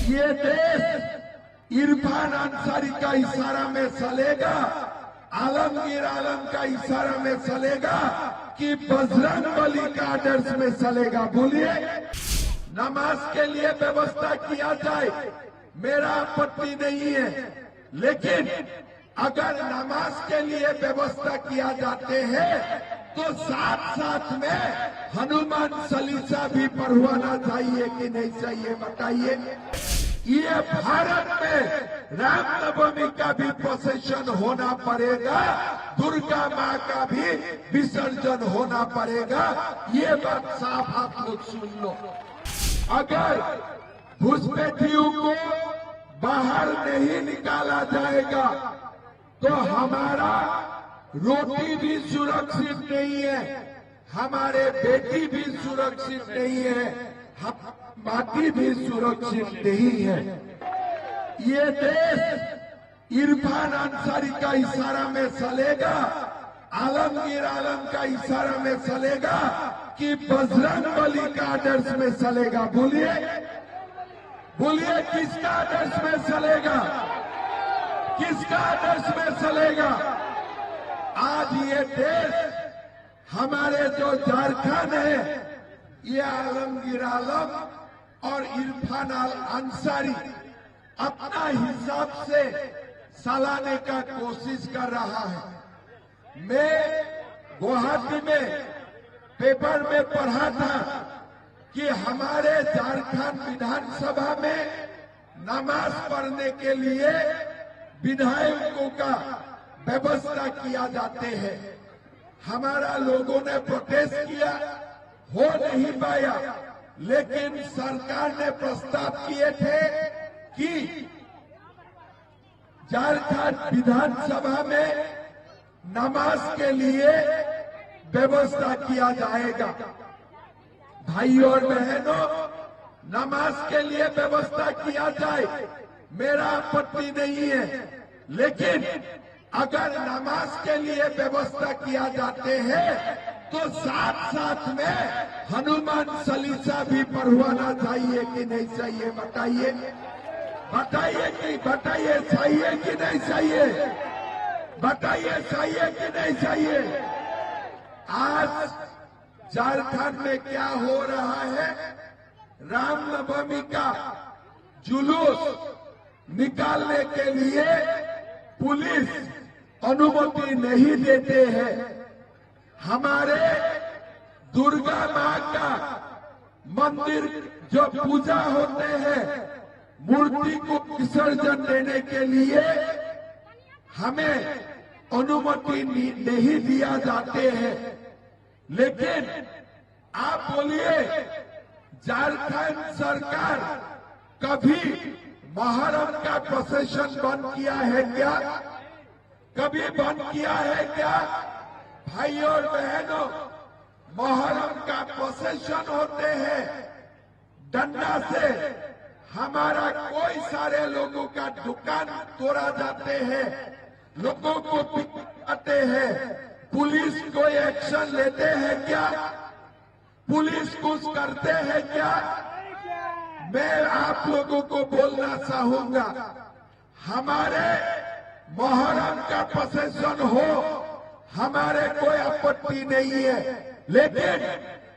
ये देश इरफान अंसारी का इशारा में चलेगा, आलमगीर आलम का इशारा में चलेगा कि बजरंग बली का आदर्श में चलेगा? बोलिए। नमाज के लिए व्यवस्था किया जाए, मेरा आपत्ति नहीं है, लेकिन अगर नमाज के लिए व्यवस्था किया जाते हैं तो साथ साथ में हनुमान चालीसा भी पढ़वाना चाहिए कि नहीं चाहिए? बताइए। ये भारत में रामनवमी का भी प्रोसेशन होना पड़ेगा, दुर्गा माँ का भी विसर्जन होना पड़ेगा। ये बात साफ आप लोग सुन लो। अगर घुसपैठियों को बाहर नहीं निकाला जाएगा तो हमारा रोटी भी सुरक्षित नहीं है, हमारे बेटी भी सुरक्षित नहीं है, माटी भी सुरक्षित नहीं है। ये देश इरफान अंसारी का इशारा में चलेगा, आलमगीर आलम का इशारा में चलेगा कि बजरंग बली का आदर्श में चलेगा? बोलिए। बोलिए, किसका आदर्श में चलेगा? किसका आदर्श में चलेगा? आज ये देश, हमारे जो झारखंड है, ये आलमगीर आलम और इरफान अंसारी अपना हिसाब से चलाने का कोशिश कर रहा है। मैं गुवाहाटी में पेपर में पढ़ा था कि हमारे झारखंड विधानसभा में नमाज पढ़ने के लिए विधायकों का व्यवस्था किया जाते हैं। हमारा लोगों ने प्रोटेस्ट किया, हो नहीं पाया, लेकिन सरकार ने प्रस्ताव किए थे कि झारखंड विधानसभा में नमाज के लिए व्यवस्था किया जाएगा। भाइयों और बहनों, नमाज के लिए व्यवस्था किया जाए, मेरा आपत्ति नहीं है, लेकिन अगर नमाज के लिए व्यवस्था किया जाते हैं तो साथ साथ में हनुमान चालीसा भी पढ़वाना चाहिए कि नहीं चाहिए? बताइए। बताइए कि बताइए, चाहिए कि नहीं चाहिए? बताइए, चाहिए कि नहीं चाहिए? आज झारखंड में क्या हो रहा है? रामनवमी का जुलूस निकालने के लिए पुलिस अनुमति नहीं देते हैं। हमारे दुर्गा माँ का मंदिर जो पूजा होते हैं, मूर्ति को विसर्जन देने के लिए हमें अनुमति नहीं दिया जाते हैं। लेकिन आप बोलिए, झारखंड सरकार कभी मुहर्रम का प्रोसेशन बंद किया है क्या? कभी बंद किया है क्या? भाइयों और बहनों, मुहर्रम का प्रोसेशन होते हैं, डंडा से हमारा कोई सारे लोगों का दुकान तोड़ा जाते हैं, लोगों को पिटाते हैं। पुलिस कोई एक्शन लेते हैं क्या? पुलिस कुछ करते हैं क्या? मैं आप लोगों को बोलना चाहूंगा, हमारे मुहर्रम का प्रोसेशन हो, हमारे कोई आपत्ति नहीं है, लेकिन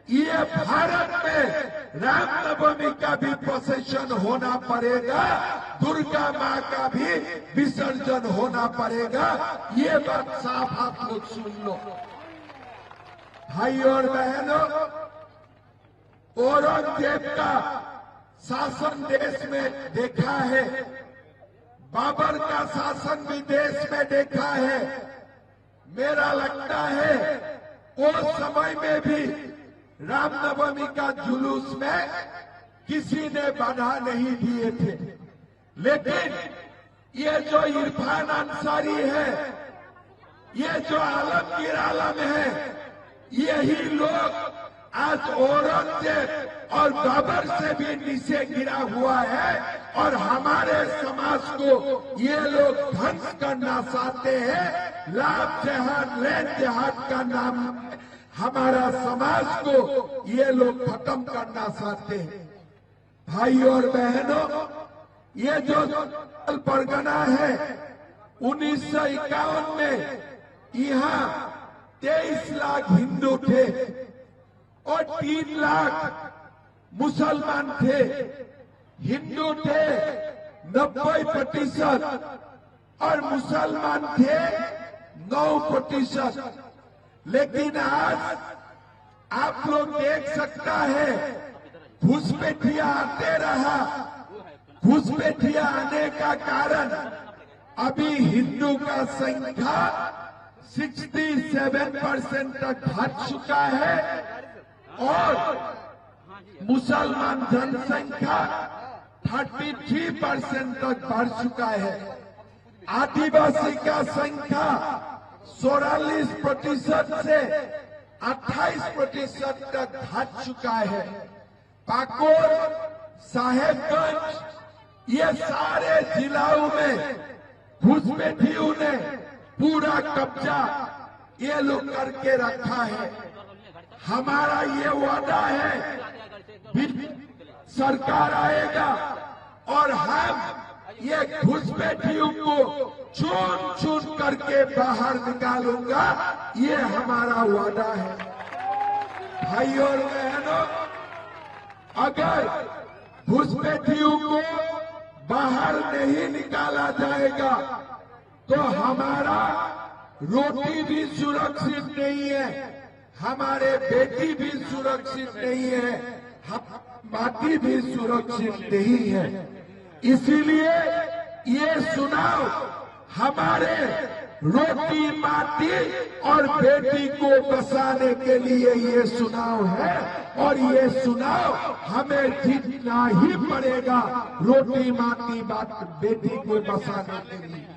ये भारत में रामनवमी का भी प्रोसेशन होना पड़ेगा, दुर्गा माँ का भी विसर्जन होना पड़ेगा। ये बात साफ आप लोग सुन लो। भाइयों और बहनों, औरंगजेब का शासन देश में देखा है, बाबर का शासन भी देश में देखा है। मेरा लगता है उस समय में भी रामनवमी का जुलूस में किसी ने बाधा नहीं दिए थे, लेकिन ये जो इरफान अंसारी है, ये जो आलमगीर आलम है, यही लोग आज औरंगजेब और बाबर से भी नीचे गिरा हुआ है और हमारे समाज को ये लोग ध्वंस करना चाहते हैं। लाभ जहाद लैंड जहाद का नाम हमारा समाज को ये लोग खत्म करना चाहते हैं। भाइयों और बहनों, ये जो परगना है 1951 में यहाँ 23 लाख हिंदू थे और 3 लाख मुसलमान थे। हिंदू थे 90% और मुसलमान थे 9%। लेकिन आज आप लोग देख सकता है घुसपैठिया आते रहा। घुसपैठिया आने का कारण अभी हिंदू का संख्या 67% तक घट चुका है और मुसलमान जनसंख्या 33% तक बढ़ चुका है। आदिवासी का संख्या 44% से 28% तक घट चुका है। पाकुड़, साहेबगंज ये सारे जिलों में घुसपैठियों ने पूरा कब्जा ये लोग करके रखा है। हमारा ये वादा है सरकार आएगा और हम ये घुसपैठियों को चुन चुन करके बाहर निकालूंगा, ये हमारा वादा है। भाइयों और बहनों, अगर घुसपैठियों को बाहर नहीं निकाला जाएगा तो हमारा रोटी भी सुरक्षित नहीं है, हमारे बेटी भी सुरक्षित नहीं है, माटी भी सुरक्षित नहीं है। इसीलिए ये चुनाव हमारे रोटी, माटी और बेटी को बचाने के लिए ये चुनाव है और ये चुनाव हमें जीतना ही पड़ेगा रोटी, माटी, बेटी को बचाने के लिए।